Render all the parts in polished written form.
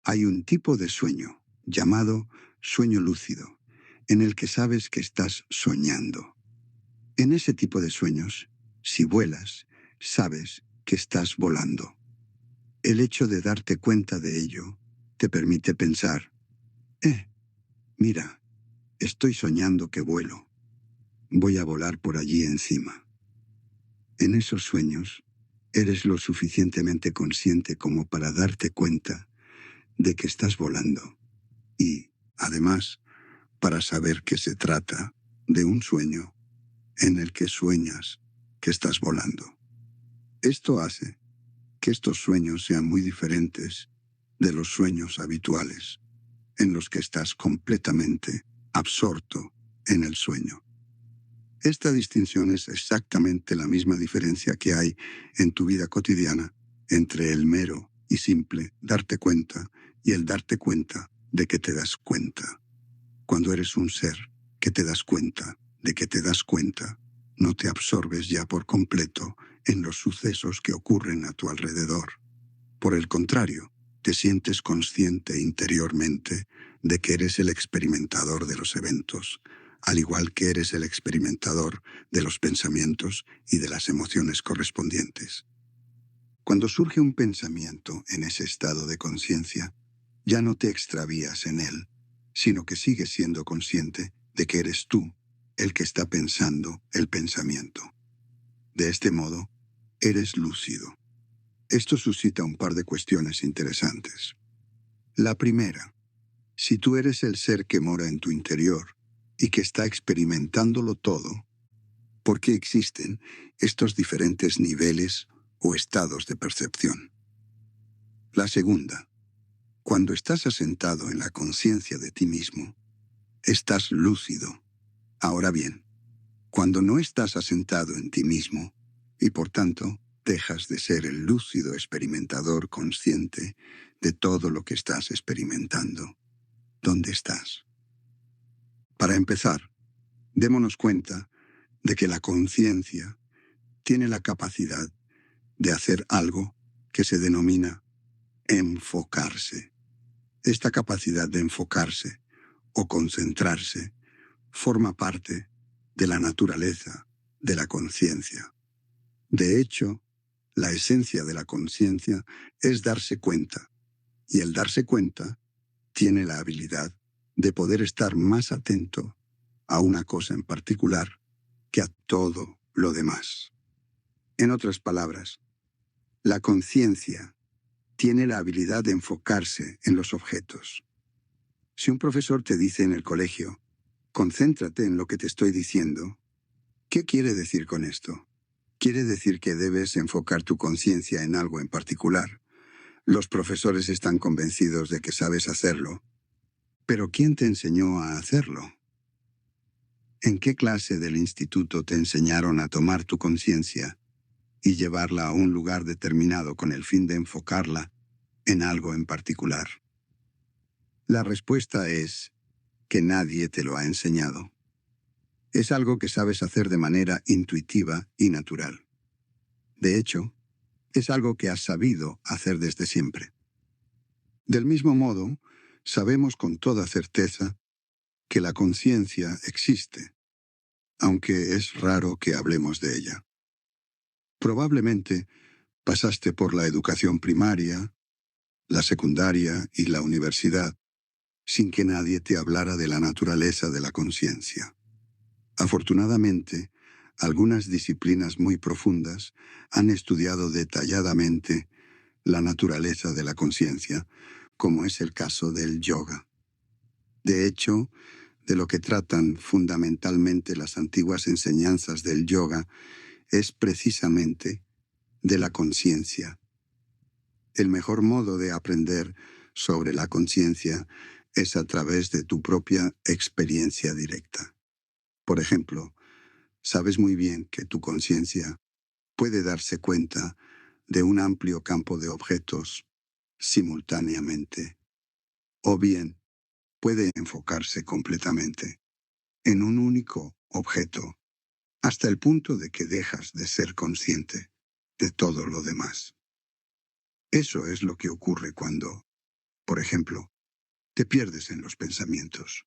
Hay un tipo de sueño llamado sueño lúcido, en el que sabes que estás soñando. En ese tipo de sueños, si vuelas, sabes que estás volando. El hecho de darte cuenta de ello te permite pensar, mira, estoy soñando que vuelo. Voy a volar por allí encima. En esos sueños, eres lo suficientemente consciente como para darte cuenta de que estás volando y, además, para saber que se trata de un sueño en el que sueñas que estás volando. Esto hace que estos sueños sean muy diferentes de los sueños habituales, en los que estás completamente absorto en el sueño. Esta distinción es exactamente la misma diferencia que hay en tu vida cotidiana entre el mero y simple darte cuenta y el darte cuenta de que te das cuenta. Cuando eres un ser que te das cuenta de que te das cuenta, no te absorbes ya por completo en los sucesos que ocurren a tu alrededor. Por el contrario, te sientes consciente interiormente de que eres el experimentador de los eventos, al igual que eres el experimentador de los pensamientos y de las emociones correspondientes. Cuando surge un pensamiento en ese estado de conciencia, ya no te extravías en él, sino que sigues siendo consciente de que eres tú el que está pensando el pensamiento. De este modo, eres lúcido. Esto suscita un par de cuestiones interesantes. La primera, si tú eres el ser que mora en tu interior y que está experimentándolo todo, ¿por qué existen estos diferentes niveles o estados de percepción? La segunda, cuando estás asentado en la conciencia de ti mismo, estás lúcido. Ahora bien, cuando no estás asentado en ti mismo, y por tanto dejas de ser el lúcido experimentador consciente de todo lo que estás experimentando, ¿dónde estás? Para empezar, démonos cuenta de que la conciencia tiene la capacidad de hacer algo que se denomina enfocarse. Esta capacidad de enfocarse o concentrarse forma parte de la naturaleza de la conciencia. De hecho, la esencia de la conciencia es darse cuenta, y el darse cuenta tiene la habilidad de poder estar más atento a una cosa en particular que a todo lo demás. En otras palabras, la conciencia tiene la habilidad de enfocarse en los objetos. Si un profesor te dice en el colegio, concéntrate en lo que te estoy diciendo, ¿qué quiere decir con esto? Quiere decir que debes enfocar tu conciencia en algo en particular. Los profesores están convencidos de que sabes hacerlo. Pero ¿quién te enseñó a hacerlo? ¿En qué clase del instituto te enseñaron a tomar tu conciencia y llevarla a un lugar determinado con el fin de enfocarla en algo en particular? La respuesta es que nadie te lo ha enseñado. Es algo que sabes hacer de manera intuitiva y natural. De hecho, es algo que has sabido hacer desde siempre. Del mismo modo, sabemos con toda certeza que la conciencia existe, aunque es raro que hablemos de ella. Probablemente pasaste por la educación primaria, la secundaria y la universidad, sin que nadie te hablara de la naturaleza de la conciencia. Afortunadamente, algunas disciplinas muy profundas han estudiado detalladamente la naturaleza de la conciencia, como es el caso del yoga. De hecho, de lo que tratan fundamentalmente las antiguas enseñanzas del yoga es precisamente de la conciencia. El mejor modo de aprender sobre la conciencia es a través de tu propia experiencia directa. Por ejemplo, sabes muy bien que tu conciencia puede darse cuenta de un amplio campo de objetos simultáneamente, o bien puede enfocarse completamente en un único objeto, hasta el punto de que dejas de ser consciente de todo lo demás. Eso es lo que ocurre cuando Por ejemplo, te pierdes en los pensamientos.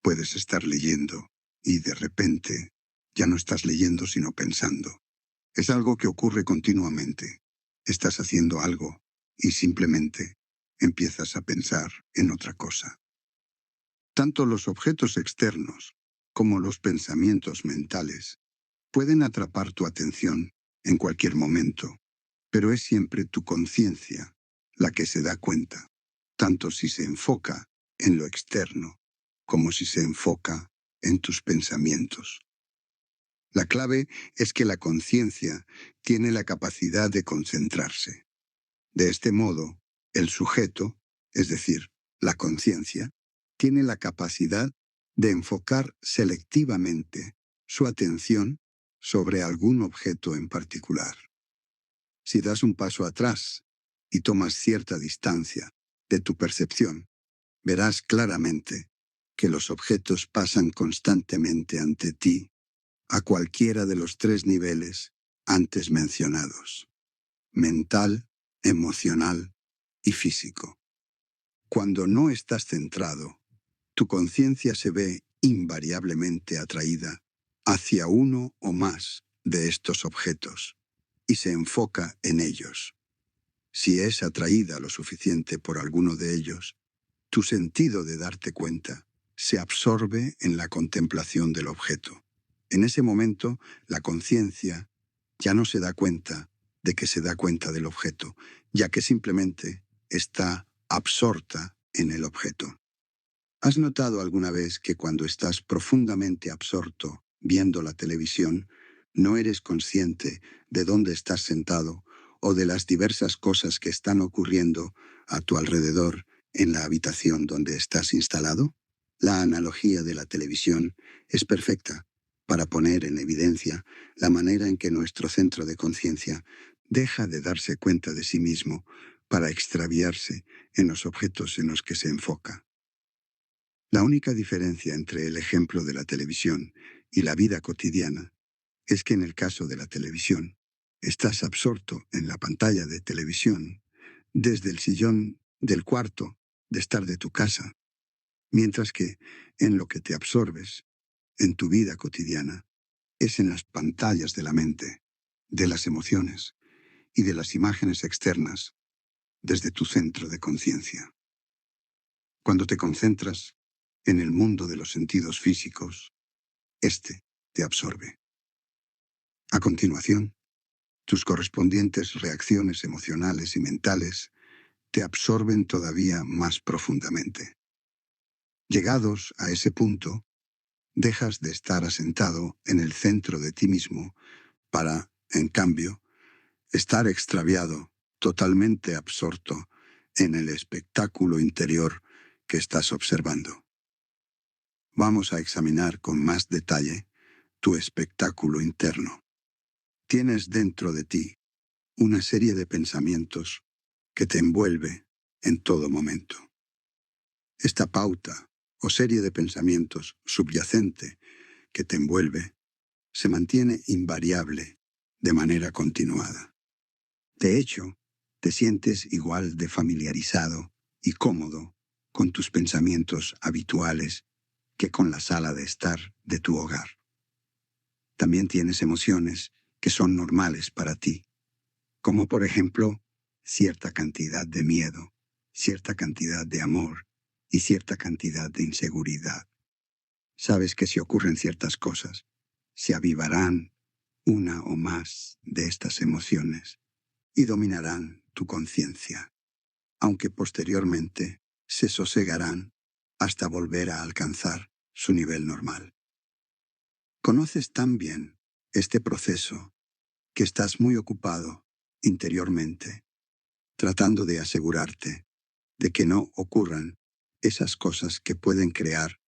Puedes estar leyendo y de repente ya no estás leyendo sino pensando. Es algo que ocurre continuamente. Estás haciendo algo y simplemente empiezas a pensar en otra cosa. Tanto los objetos externos como los pensamientos mentales pueden atrapar tu atención en cualquier momento, pero es siempre tu conciencia la que se da cuenta, tanto si se enfoca en lo externo como si se enfoca en tus pensamientos. La clave es que la conciencia tiene la capacidad de concentrarse. De este modo, el sujeto, es decir, la conciencia, tiene la capacidad de enfocar selectivamente su atención sobre algún objeto en particular. Si das un paso atrás y tomas cierta distancia de tu percepción, verás claramente que los objetos pasan constantemente ante ti a cualquiera de los 3 niveles antes mencionados: mental, emocional y físico. Cuando no estás centrado, tu conciencia se ve invariablemente atraída hacia uno o más de estos objetos y se enfoca en ellos. Si es atraída lo suficiente por alguno de ellos, tu sentido de darte cuenta se absorbe en la contemplación del objeto. En ese momento, la conciencia ya no se da cuenta de que se da cuenta del objeto, ya que simplemente está absorta en el objeto. ¿Has notado alguna vez que cuando estás profundamente absorto viendo la televisión, no eres consciente de dónde estás sentado o de las diversas cosas que están ocurriendo a tu alrededor en la habitación donde estás instalado? La analogía de la televisión es perfecta para poner en evidencia la manera en que nuestro centro de conciencia deja de darse cuenta de sí mismo para extraviarse en los objetos en los que se enfoca. La única diferencia entre el ejemplo de la televisión y la vida cotidiana es que en el caso de la televisión, estás absorto en la pantalla de televisión desde el sillón del cuarto de estar de tu casa, mientras que en lo que te absorbes en tu vida cotidiana es en las pantallas de la mente, de las emociones y de las imágenes externas desde tu centro de conciencia. Cuando te concentras en el mundo de los sentidos físicos, este te absorbe. A continuación, tus correspondientes reacciones emocionales y mentales te absorben todavía más profundamente. Llegados a ese punto, dejas de estar asentado en el centro de ti mismo para, en cambio, estar extraviado, totalmente absorto en el espectáculo interior que estás observando. Vamos a examinar con más detalle tu espectáculo interno. Tienes dentro de ti una serie de pensamientos que te envuelve en todo momento. Esta pauta o serie de pensamientos subyacente que te envuelve se mantiene invariable de manera continuada. De hecho, te sientes igual de familiarizado y cómodo con tus pensamientos habituales que con la sala de estar de tu hogar. También tienes emociones que son normales para ti, como por ejemplo, cierta cantidad de miedo, cierta cantidad de amor y cierta cantidad de inseguridad. Sabes que si ocurren ciertas cosas, se avivarán una o más de estas emociones y dominarán tu conciencia, aunque posteriormente se sosegarán hasta volver a alcanzar su nivel normal. Conoces tan bien este proceso que estás muy ocupado interiormente, tratando de asegurarte de que no ocurran esas cosas que pueden crear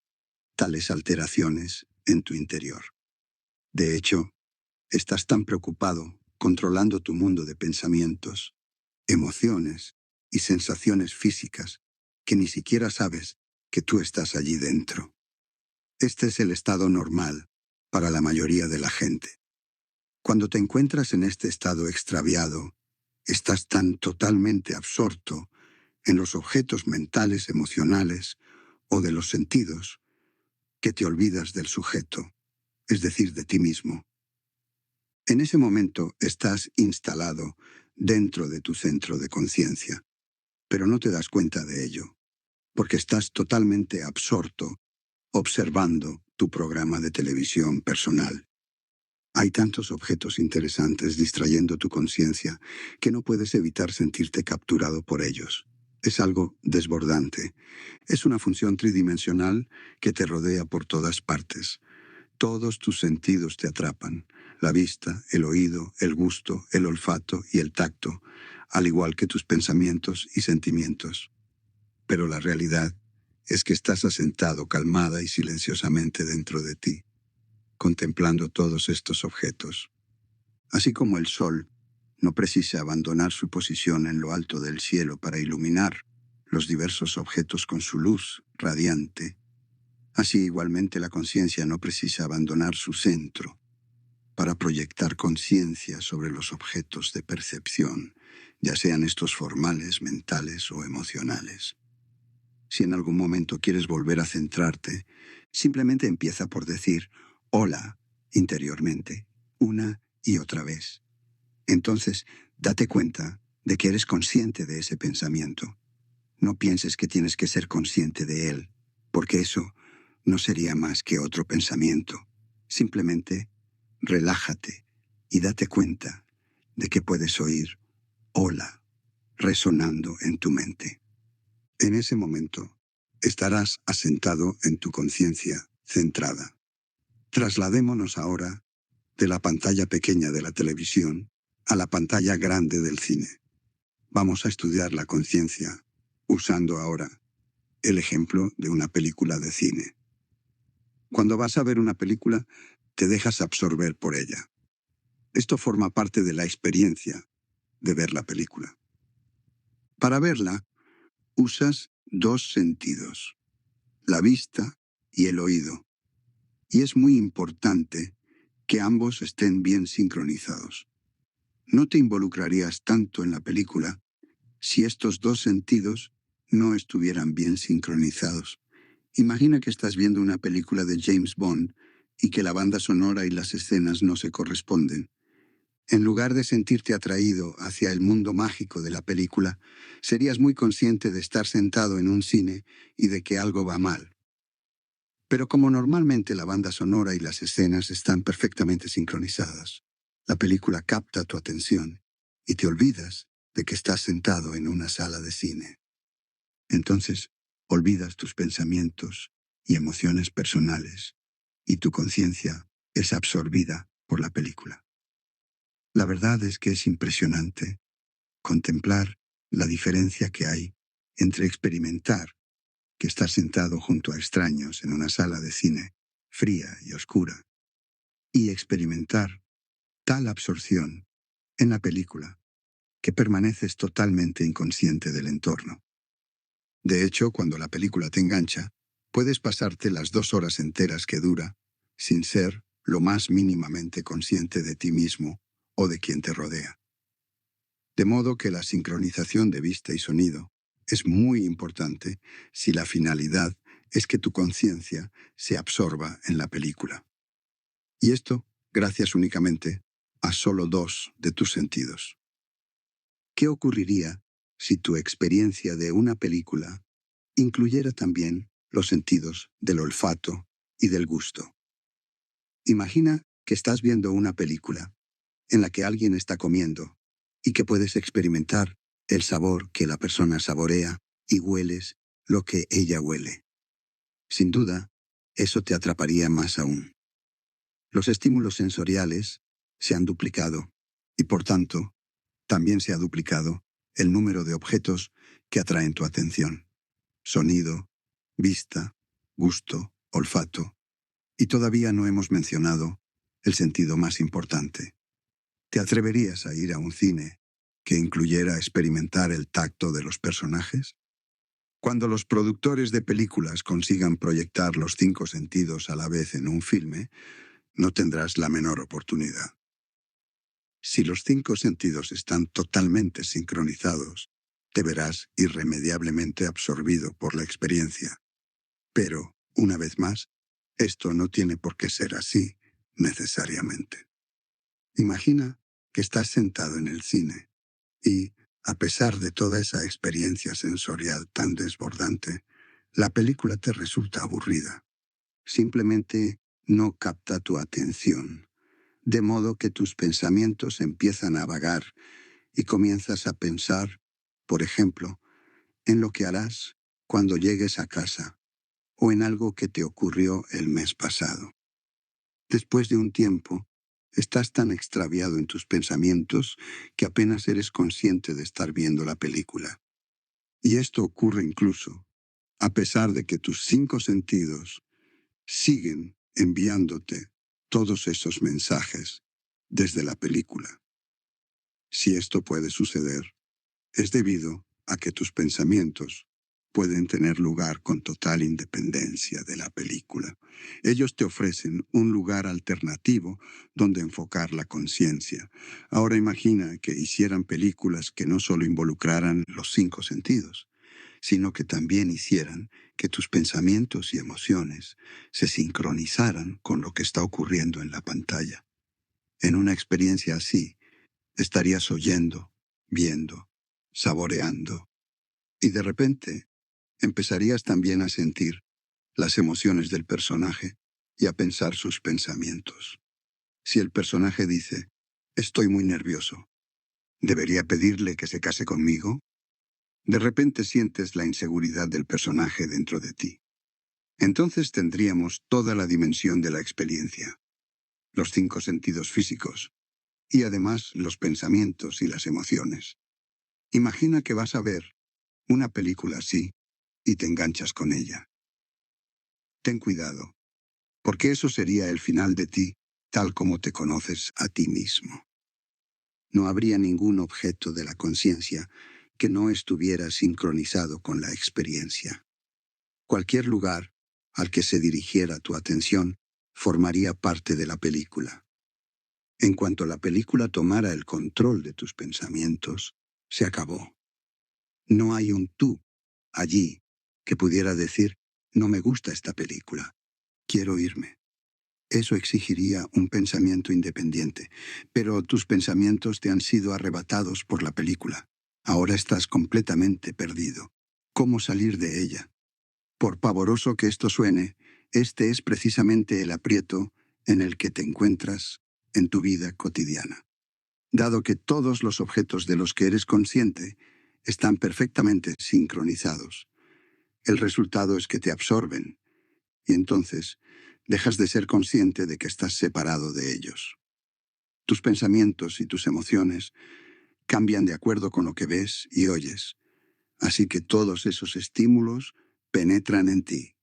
tales alteraciones en tu interior. De hecho, estás tan preocupado controlando tu mundo de pensamientos, emociones y sensaciones físicas que ni siquiera sabes que tú estás allí dentro. Este es el estado normal para la mayoría de la gente. Cuando te encuentras en este estado extraviado, estás tan totalmente absorto en los objetos mentales, emocionales o de los sentidos, que te olvidas del sujeto, es decir, de ti mismo. En ese momento estás instalado dentro de tu centro de conciencia, pero no te das cuenta de ello, porque estás totalmente absorto observando tu programa de televisión personal. Hay tantos objetos interesantes distrayendo tu conciencia que no puedes evitar sentirte capturado por ellos. Es algo desbordante. Es una función tridimensional que te rodea por todas partes. Todos tus sentidos te atrapan: la vista, el oído, el gusto, el olfato y el tacto, al igual que tus pensamientos y sentimientos. Pero la realidad es que estás asentado calmada y silenciosamente dentro de ti, contemplando todos estos objetos. Así como el sol no precisa abandonar su posición en lo alto del cielo para iluminar los diversos objetos con su luz radiante, así igualmente la conciencia no precisa abandonar su centro para proyectar conciencia sobre los objetos de percepción, ya sean estos formales, mentales o emocionales. Si en algún momento quieres volver a centrarte, simplemente empieza por decir hola interiormente, una y otra vez. Entonces, date cuenta de que eres consciente de ese pensamiento. No pienses que tienes que ser consciente de él, porque eso no sería más que otro pensamiento. Simplemente relájate y date cuenta de que puedes oír hola resonando en tu mente. En ese momento, estarás asentado en tu conciencia centrada. Trasladémonos ahora de la pantalla pequeña de la televisión a la pantalla grande del cine. Vamos a estudiar la conciencia usando ahora el ejemplo de una película de cine. Cuando vas a ver una película, te dejas absorber por ella. Esto forma parte de la experiencia de ver la película. Para verla, usas dos sentidos: la vista y el oído. Y es muy importante que ambos estén bien sincronizados. No te involucrarías tanto en la película si estos dos sentidos no estuvieran bien sincronizados. Imagina que estás viendo una película de James Bond y que la banda sonora y las escenas no se corresponden. En lugar de sentirte atraído hacia el mundo mágico de la película, serías muy consciente de estar sentado en un cine y de que algo va mal. Pero como normalmente la banda sonora y las escenas están perfectamente sincronizadas, la película capta tu atención y te olvidas de que estás sentado en una sala de cine. Entonces, olvidas tus pensamientos y emociones personales y tu conciencia es absorbida por la película. La verdad es que es impresionante contemplar la diferencia que hay entre experimentar que estás sentado junto a extraños en una sala de cine fría y oscura y experimentar tal absorción en la película que permaneces totalmente inconsciente del entorno. De hecho, cuando la película te engancha, puedes pasarte las 2 horas enteras que dura sin ser lo más mínimamente consciente de ti mismo o de quien te rodea. De modo que la sincronización de vista y sonido es muy importante si la finalidad es que tu conciencia se absorba en la película. Y esto gracias únicamente a solo 2 de tus sentidos. ¿Qué ocurriría si tu experiencia de una película incluyera también los sentidos del olfato y del gusto? Imagina que estás viendo una película en la que alguien está comiendo y que puedes experimentar el sabor que la persona saborea y hueles lo que ella huele. Sin duda, eso te atraparía más aún. Los estímulos sensoriales se han duplicado y, por tanto, también se ha duplicado el número de objetos que atraen tu atención: sonido, vista, gusto, olfato. Y todavía no hemos mencionado el sentido más importante. ¿Te atreverías a ir a un cine que incluyera experimentar el tacto de los personajes? Cuando los productores de películas consigan proyectar los 5 sentidos a la vez en un filme, no tendrás la menor oportunidad. Si los 5 sentidos están totalmente sincronizados, Te verás irremediablemente absorbido por la experiencia. Pero, una vez más, esto no tiene por qué ser así, necesariamente. Imagina que estás sentado en el cine y, a pesar de toda esa experiencia sensorial tan desbordante, la película te resulta aburrida. Simplemente no capta tu atención, de modo que tus pensamientos empiezan a vagar y comienzas a pensar, por ejemplo, en lo que harás cuando llegues a casa o en algo que te ocurrió el mes pasado. Después de un tiempo, estás tan extraviado en tus pensamientos que apenas eres consciente de estar viendo la película. Y esto ocurre incluso a pesar de que tus 5 sentidos siguen enviándote todos esos mensajes desde la película. Si esto puede suceder, es debido a que tus pensamientos pueden tener lugar con total independencia de la película. Ellos te ofrecen un lugar alternativo donde enfocar la conciencia. Ahora imagina que hicieran películas que no solo involucraran los 5 sentidos, sino que también hicieran que tus pensamientos y emociones se sincronizaran con lo que está ocurriendo en la pantalla. En una experiencia así, estarías oyendo, viendo, saboreando, y de repente empezarías también a sentir las emociones del personaje y a pensar sus pensamientos. Si el personaje dice, estoy muy nervioso, ¿debería pedirle que se case conmigo? De repente sientes la inseguridad del personaje dentro de ti. Entonces tendríamos toda la dimensión de la experiencia, los 5 sentidos físicos, y además los pensamientos y las emociones. Imagina que vas a ver una película así y te enganchas con ella. Ten cuidado, porque eso sería el final de ti, tal como te conoces a ti mismo. No habría ningún objeto de la conciencia que no estuviera sincronizado con la experiencia. Cualquier lugar al que se dirigiera tu atención formaría parte de la película. En cuanto la película tomara el control de tus pensamientos, se acabó. No hay un tú allí que pudiera decir, no me gusta esta película, quiero irme. Eso exigiría un pensamiento independiente, pero tus pensamientos te han sido arrebatados por la película. Ahora estás completamente perdido. ¿Cómo salir de ella? Por pavoroso que esto suene, este es precisamente el aprieto en el que te encuentras en tu vida cotidiana. Dado que todos los objetos de los que eres consciente están perfectamente sincronizados, el resultado es que te absorben, y entonces dejas de ser consciente de que estás separado de ellos. Tus pensamientos y tus emociones cambian de acuerdo con lo que ves y oyes, así que todos esos estímulos penetran en ti,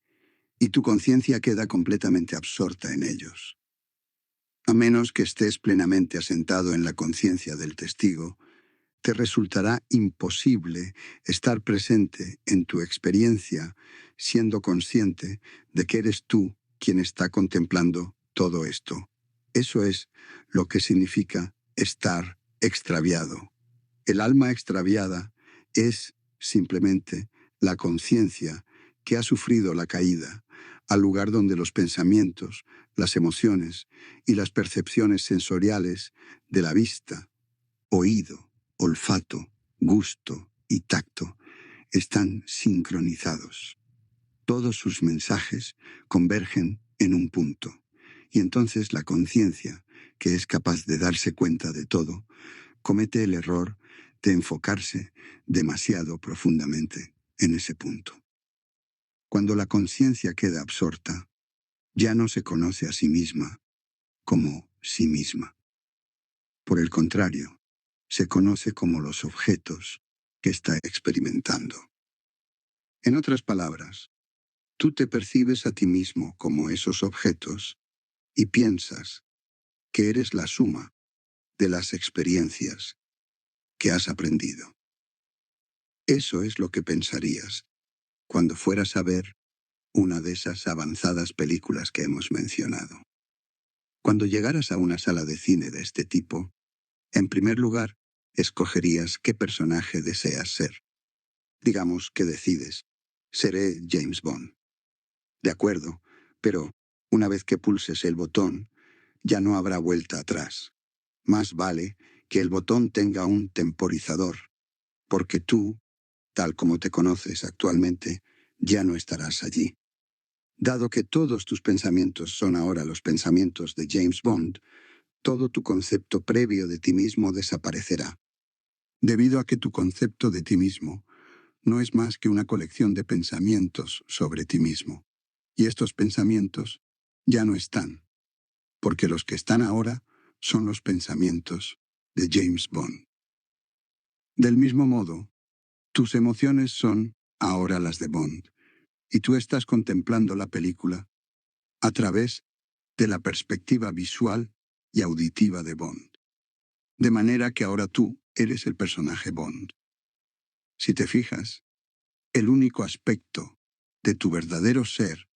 y tu conciencia queda completamente absorta en ellos. A menos que estés plenamente asentado en la conciencia del testigo, te resultará imposible estar presente en tu experiencia siendo consciente de que eres tú quien está contemplando todo esto. Eso es lo que significa estar extraviado. El alma extraviada es simplemente la conciencia que ha sufrido la caída al lugar donde los pensamientos, las emociones y las percepciones sensoriales de la vista, oído, olfato, gusto y tacto están sincronizados. Todos sus mensajes convergen en un punto, y entonces la conciencia, que es capaz de darse cuenta de todo, comete el error de enfocarse demasiado profundamente en ese punto. Cuando la conciencia queda absorta, ya no se conoce a sí misma como sí misma. Por el contrario, se conoce como los objetos que está experimentando. En otras palabras, tú te percibes a ti mismo como esos objetos y piensas que eres la suma de las experiencias que has aprendido. Eso es lo que pensarías cuando fueras a ver una de esas avanzadas películas que hemos mencionado. Cuando llegaras a una sala de cine de este tipo, en primer lugar, escogerías qué personaje deseas ser. Digamos que decides, seré James Bond. De acuerdo, pero una vez que pulses el botón, ya no habrá vuelta atrás. Más vale que el botón tenga un temporizador, porque tú, tal como te conoces actualmente, ya no estarás allí. Dado que todos tus pensamientos son ahora los pensamientos de James Bond, todo tu concepto previo de ti mismo desaparecerá. Debido a que tu concepto de ti mismo no es más que una colección de pensamientos sobre ti mismo. Y estos pensamientos ya no están, porque los que están ahora son los pensamientos de James Bond. Del mismo modo, tus emociones son ahora las de Bond, y tú estás contemplando la película a través de la perspectiva visual y auditiva de Bond. De manera que ahora tú eres el personaje Bond. Si te fijas, el único aspecto de tu verdadero ser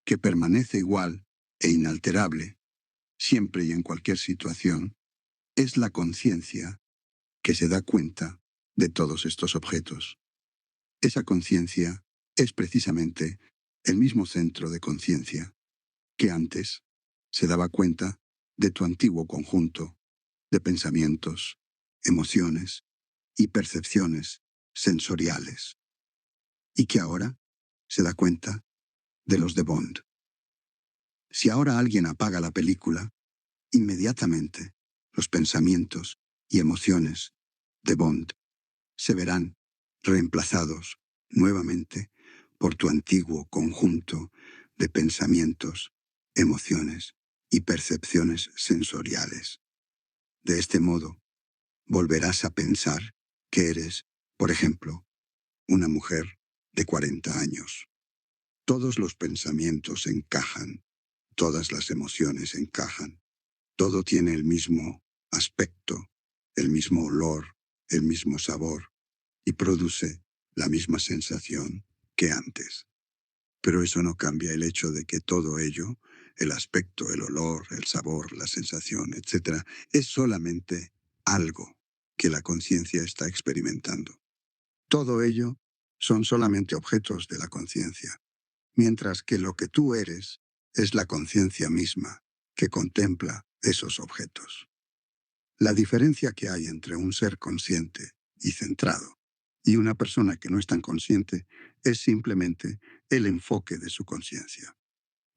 que permanece igual e inalterable, siempre y en cualquier situación, es la conciencia que se da cuenta de todos estos objetos. Esa conciencia es precisamente el mismo centro de conciencia que antes se daba cuenta de tu antiguo conjunto de pensamientos, emociones y percepciones sensoriales, y que ahora se da cuenta de los de Bond. Si ahora alguien apaga la película, inmediatamente los pensamientos y emociones de Bond se verán reemplazados nuevamente por tu antiguo conjunto de pensamientos, emociones y percepciones sensoriales. De este modo, volverás a pensar que eres, por ejemplo, una mujer de 40 años. Todos los pensamientos encajan, todas las emociones encajan, todo tiene el mismo aspecto, el mismo olor, el mismo sabor, y produce la misma sensación que antes. Pero eso no cambia el hecho de que todo ello, el aspecto, el olor, el sabor, la sensación, etc., es solamente algo que la conciencia está experimentando. Todo ello son solamente objetos de la conciencia, mientras que lo que tú eres es la conciencia misma que contempla esos objetos. La diferencia que hay entre un ser consciente y centrado y una persona que no es tan consciente es simplemente el enfoque de su conciencia.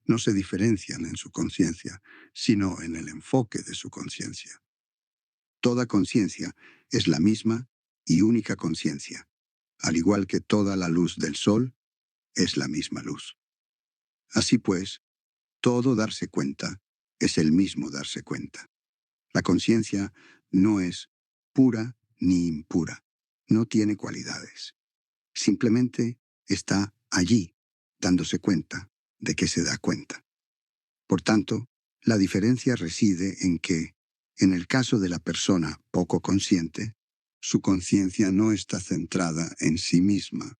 No se diferencian en su conciencia, sino en el enfoque de su conciencia. Toda conciencia es la misma y única conciencia, al igual que toda la luz del sol es la misma luz. Así pues, todo darse cuenta es el mismo darse cuenta. La conciencia no es pura ni impura, no tiene cualidades. Simplemente está allí, dándose cuenta de que se da cuenta. Por tanto, la diferencia reside en que, en el caso de la persona poco consciente, su conciencia no está centrada en sí misma,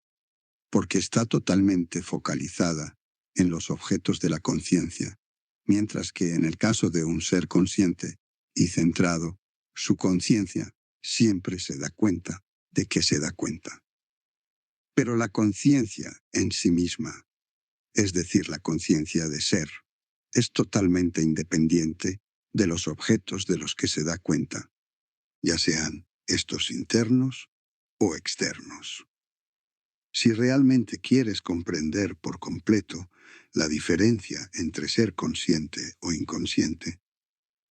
porque está totalmente focalizada en los objetos de la conciencia, mientras que en el caso de un ser consciente y centrado, su conciencia siempre se da cuenta de que se da cuenta. Pero la conciencia en sí misma, es decir, la conciencia de ser, es totalmente independiente de los objetos de los que se da cuenta, ya sean estos internos o externos. Si realmente quieres comprender por completo la diferencia entre ser consciente o inconsciente,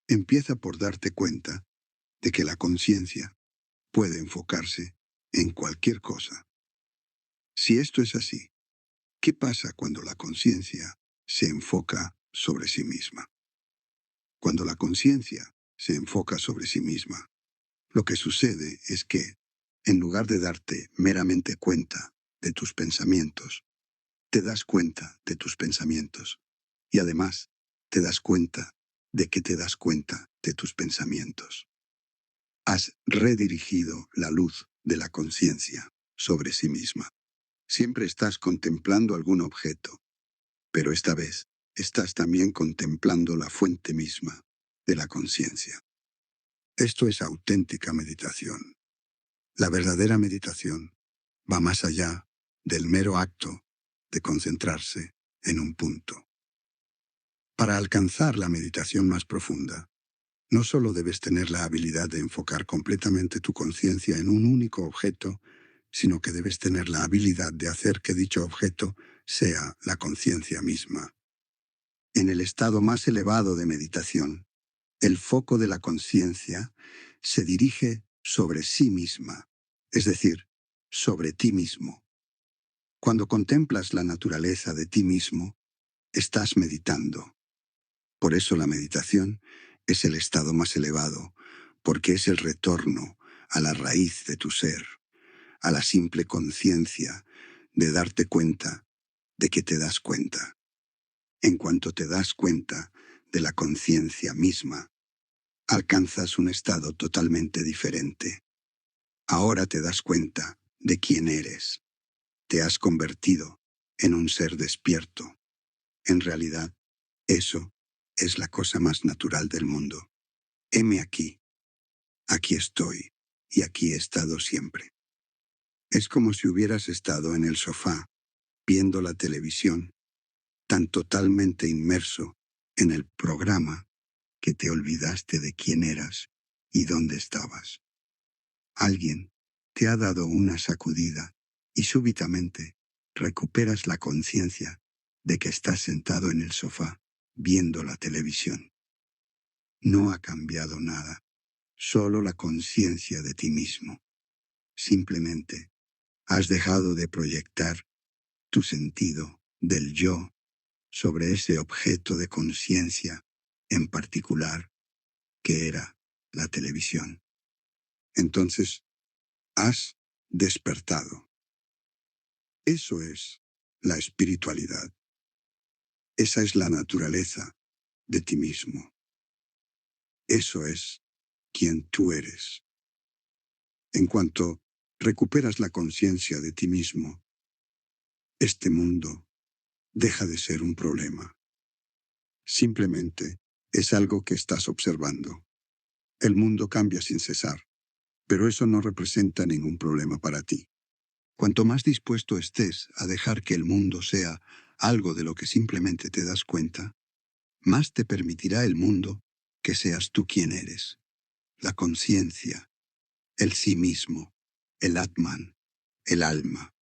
empieza por darte cuenta de que la conciencia puede enfocarse en cualquier cosa. Si esto es así, ¿qué pasa cuando la conciencia se enfoca sobre sí misma? Cuando la conciencia se enfoca sobre sí misma, lo que sucede es que, en lugar de darte meramente cuenta de tus pensamientos, te das cuenta de tus pensamientos y además te das cuenta de que te das cuenta de tus pensamientos. Has redirigido la luz de la conciencia sobre sí misma. Siempre estás contemplando algún objeto, pero esta vez estás también contemplando la fuente misma de la conciencia. Esto es auténtica meditación. La verdadera meditación va más allá del mero acto de concentrarse en un punto. Para alcanzar la meditación más profunda, no solo debes tener la habilidad de enfocar completamente tu conciencia en un único objeto, sino que debes tener la habilidad de hacer que dicho objeto sea la conciencia misma. En el estado más elevado de meditación, el foco de la conciencia se dirige sobre sí misma, es decir, sobre ti mismo. Cuando contemplas la naturaleza de ti mismo, estás meditando. Por eso la meditación es el estado más elevado, porque es el retorno a la raíz de tu ser, a la simple conciencia de darte cuenta de que te das cuenta. En cuanto te das cuenta de la conciencia misma, alcanzas un estado totalmente diferente. Ahora te das cuenta de quién eres. Te has convertido en un ser despierto. En realidad, eso es la cosa más natural del mundo. Heme aquí. Aquí estoy. Y aquí he estado siempre. Es como si hubieras estado en el sofá, viendo la televisión, tan totalmente inmerso en el programa que te olvidaste de quién eras y dónde estabas. Alguien te ha dado una sacudida y súbitamente recuperas la conciencia de que estás sentado en el sofá viendo la televisión. No ha cambiado nada, solo la conciencia de ti mismo. Simplemente has dejado de proyectar tu sentido del yo sobre ese objeto de conciencia en particular que era la televisión. Entonces, has despertado. Eso es la espiritualidad. Esa es la naturaleza de ti mismo. Eso es quien tú eres. En cuanto recuperas la conciencia de ti mismo, este mundo deja de ser un problema. Simplemente es algo que estás observando. El mundo cambia sin cesar, pero eso no representa ningún problema para ti. Cuanto más dispuesto estés a dejar que el mundo sea algo de lo que simplemente te das cuenta, más te permitirá el mundo que seas tú quien eres. La conciencia, el sí mismo, el Atman, el alma.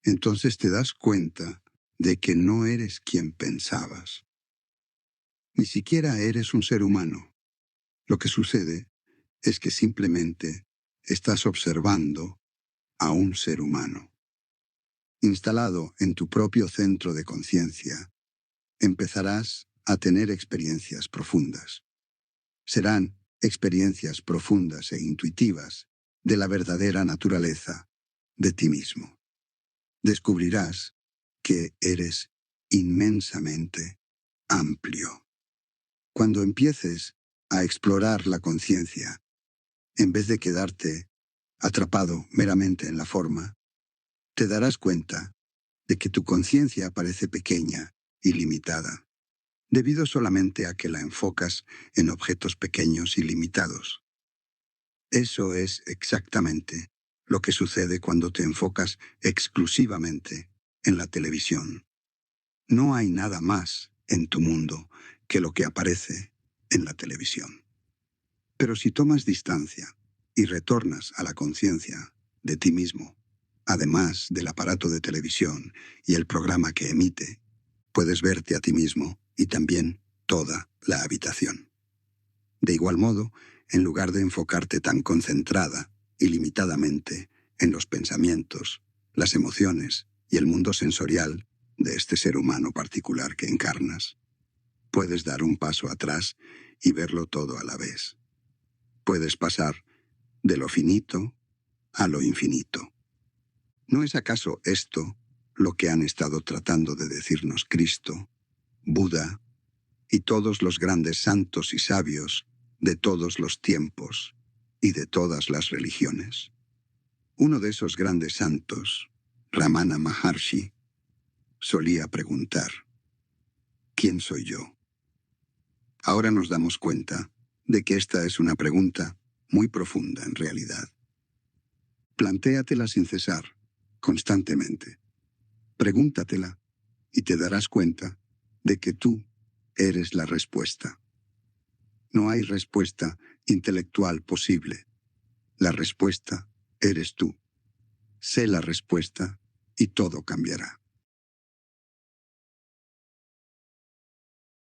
Entonces te das cuenta de que no eres quien pensabas. Ni siquiera eres un ser humano. Lo que sucede es que simplemente estás observando a un ser humano. Instalado en tu propio centro de conciencia, empezarás a tener experiencias profundas. Serán experiencias profundas e intuitivas de la verdadera naturaleza de ti mismo. Descubrirás que eres inmensamente amplio. Cuando empieces a explorar la conciencia, en vez de quedarte atrapado meramente en la forma, te darás cuenta de que tu conciencia parece pequeña y limitada, debido solamente a que la enfocas en objetos pequeños y limitados. Eso es exactamente lo que sucede cuando te enfocas exclusivamente en la televisión. No hay nada más en tu mundo que lo que aparece en la televisión. Pero si tomas distancia y retornas a la conciencia de ti mismo, además del aparato de televisión y el programa que emite, puedes verte a ti mismo y también toda la habitación. De igual modo, en lugar de enfocarte tan concentrada y limitadamente en los pensamientos, las emociones y el mundo sensorial de este ser humano particular que encarnas, puedes dar un paso atrás y verlo todo a la vez. Puedes pasar de lo finito a lo infinito. ¿No es acaso esto lo que han estado tratando de decirnos Cristo, Buda y todos los grandes santos y sabios de todos los tiempos y de todas las religiones? Uno de esos grandes santos, Ramana Maharshi, solía preguntar, ¿quién soy yo? Ahora nos damos cuenta de que esta es una pregunta muy profunda en realidad. Plantéatela sin cesar constantemente. Pregúntatela y te darás cuenta de que tú eres la respuesta. No hay respuesta intelectual posible. La respuesta eres tú. Sé la respuesta y todo cambiará.